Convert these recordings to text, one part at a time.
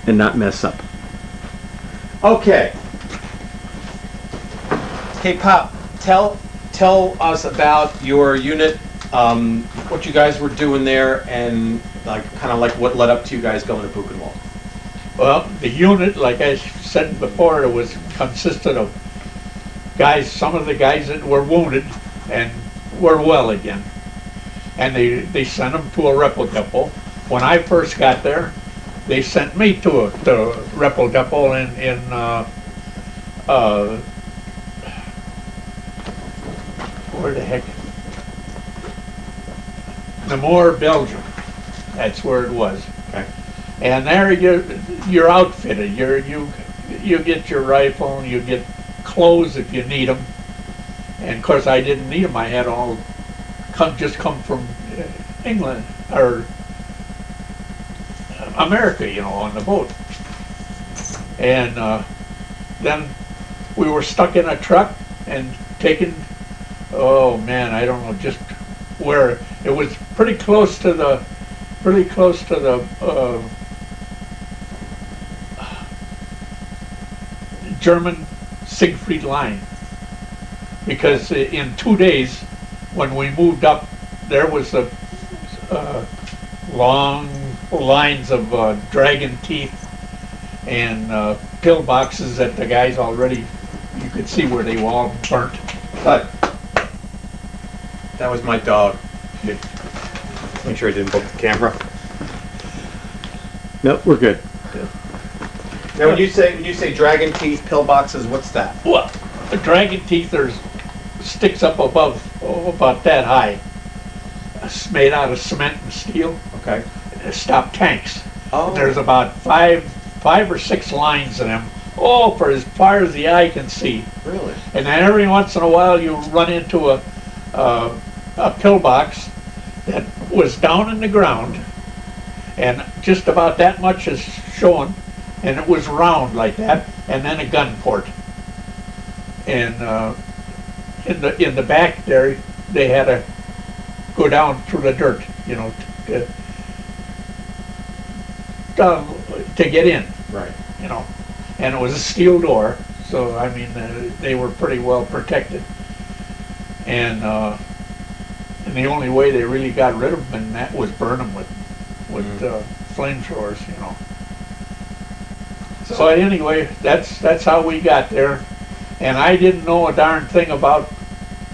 and not mess up. Okay. Hey, Pop, tell us about your unit, what you guys were doing there, and kind of like what led up to you guys going to Buchenwald. Well, the unit, like I said before, it consisted of guys, some of the guys that were wounded and were well again. And they sent them to a repo depot. When I first got there, they sent me to a repo depot in where the heck? Namur, Belgium. That's where it was. Okay. And there you're outfitted. You get your rifle, and you get clothes if you need them. And of course, I didn't need them. I had all just come from England or America, you know, on the boat. And then we were stuck in a truck and taken. Oh man, I don't know just where. It was pretty close to the German Siegfried line, because in 2 days when we moved up, there was a long lines of dragon teeth and pillboxes that the guys already, you could see where they were all burnt. But that was my dog. Make sure I didn't book the camera. Nope, we're good. Yeah. Now, when you say dragon teeth, pillboxes, what's that? Well, the dragon teeth are sticks up above, about that high. It's made out of cement and steel. Okay. They stop tanks. Oh. And there's about five or six lines of them. Oh, for as far as the eye can see. Really? And then every once in a while you run into a pillbox that was down in the ground, and just about that much is showing, and it was round like that, and then a gun port. And in the back there, they had to go down through the dirt, you know, to get in. Right. You know, and it was a steel door, so I mean they were pretty well protected. And the only way they really got rid of them, and that was burn them with flamethrowers, you know. So anyway, that's how we got there, and I didn't know a darn thing about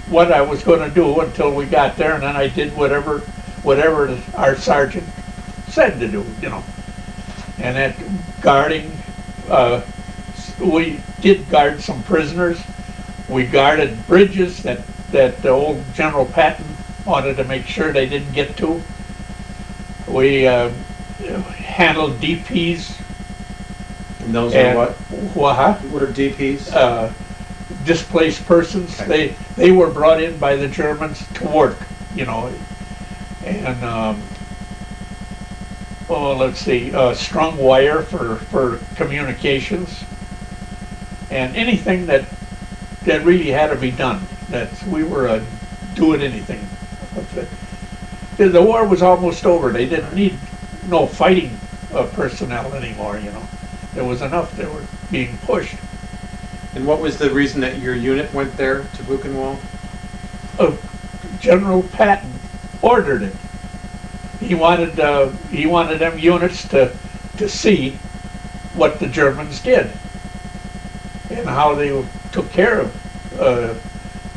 what I was going to do until we got there, and then I did whatever our sergeant said to do, you know. And that guarding, we did guard some prisoners. We guarded bridges that the old General Patton wanted to make sure they didn't get to. We handled DPs. And those are what? What are DPs? Displaced persons. Okay. They were brought in by the Germans to work, you know. And let's see, strung wire for communications, and anything that really had to be done. That we were doing anything. The war was almost over. They didn't need no fighting personnel anymore, you know. There was enough that were being pushed. And what was the reason that your unit went there to Buchenwald? General Patton ordered it. He wanted them units to see what the Germans did and how they took care of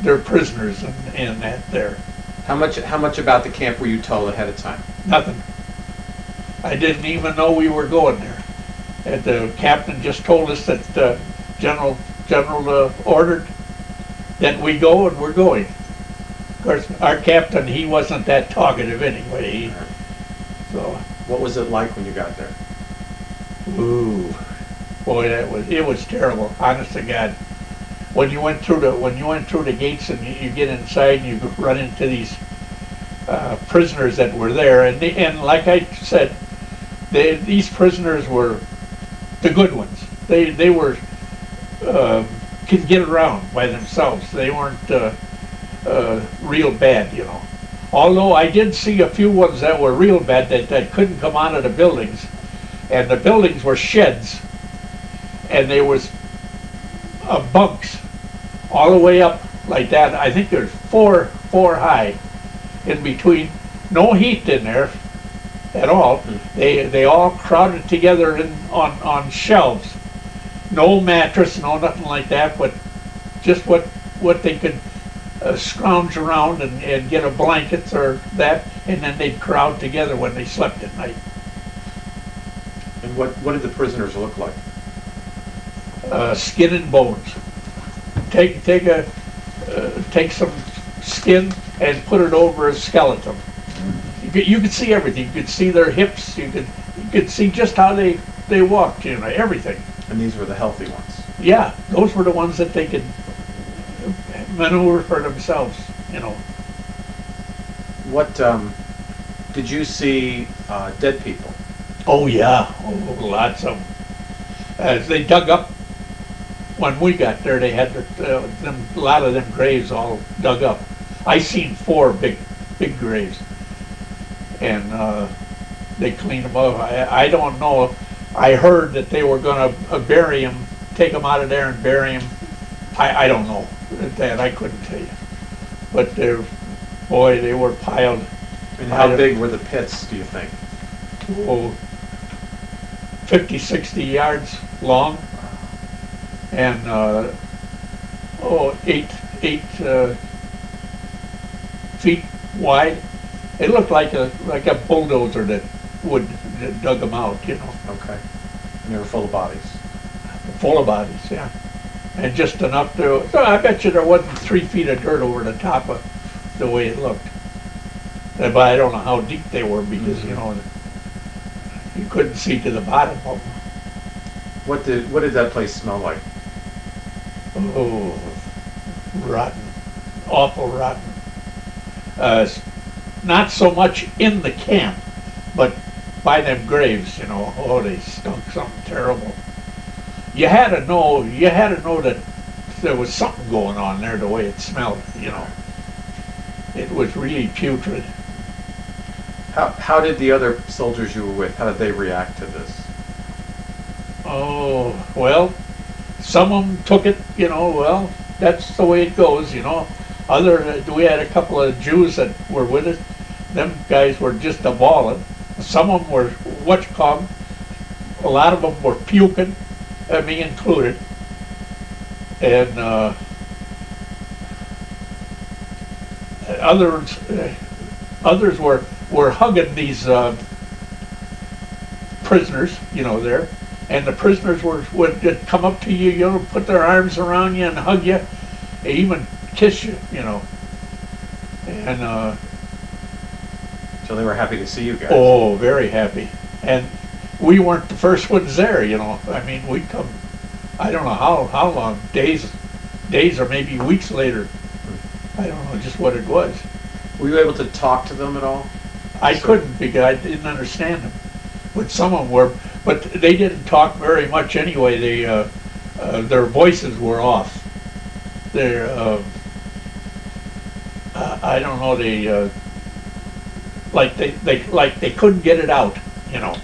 their prisoners and that there. How much about the camp were you told ahead of time? Nothing. I didn't even know we were going there. And the captain just told us that General ordered that we go, and we're going. Of course, our captain, he wasn't that talkative anyway. So. What was it like when you got there? Ooh, boy, it was terrible. Honest to God, when you went through the gates and you get inside and you run into these prisoners that were there, and like I said, these prisoners were the good ones. They were could get around by themselves. They weren't real bad, you know. Although I did see a few ones that were real bad that couldn't come out of the buildings. and the buildings were sheds, and there was bunks all the way up like that. I think there's four high in between. No heat in there at all. They all crowded together on shelves. No mattress, no nothing like that, but just what they could scrounge around and get a blankets or that, and then they'd crowd together when they slept at night. And what did the prisoners look like? Skin and bones. Take some skin and put it over a skeleton. You could see everything. You could see their hips. You could see just how they walked. You know, everything. And these were the healthy ones. Yeah, those were the ones that they could maneuver for themselves. You know. What did you see? Dead people? Oh yeah, lots of them. As they dug up, when we got there, they had a lot of them graves all dug up. I seen 4 big graves, and they cleaned them up. I don't know. I heard that they were going to bury them, take them out of there and bury them. I don't know that. I couldn't tell you. But boy, they were piled. And how big were the pits, do you think? Oh, 50, 60 yards long, and 8 feet wide. It looked like a bulldozer that dug them out, you know. Okay. And they were full of bodies. Full of bodies, yeah. And just enough to. So I bet you there wasn't 3 feet of dirt over the top of the way it looked. But I don't know how deep they were because you know you couldn't see to the bottom of them. What did that place smell like? Oh, rotten, awful rotten. Not so much in the camp, but by them graves, you know. Oh, they stunk something terrible. You had to know that there was something going on there the way it smelled, you know. It was really putrid. How did the other soldiers you were with, how did they react to this? Oh, well, some of them took it, you know, well, that's the way it goes, you know. We had a couple of Jews that were with us. Them guys were just a-bawling. Some of them were, a lot of them were puking, me included. And others were hugging these prisoners, you know, there. And the prisoners would come up to you, you know, put their arms around you and hug you, and even kiss you, you know. And so they were happy to see you guys. Oh, very happy. And we weren't the first ones there, you know. I mean, we'd come, I don't know how long, days or maybe weeks later. I don't know just what it was. Were you able to talk to them at all? I couldn't because I didn't understand them. But some of them were, but they didn't talk very much anyway. Their voices were off. I don't know. They couldn't get it out, you know.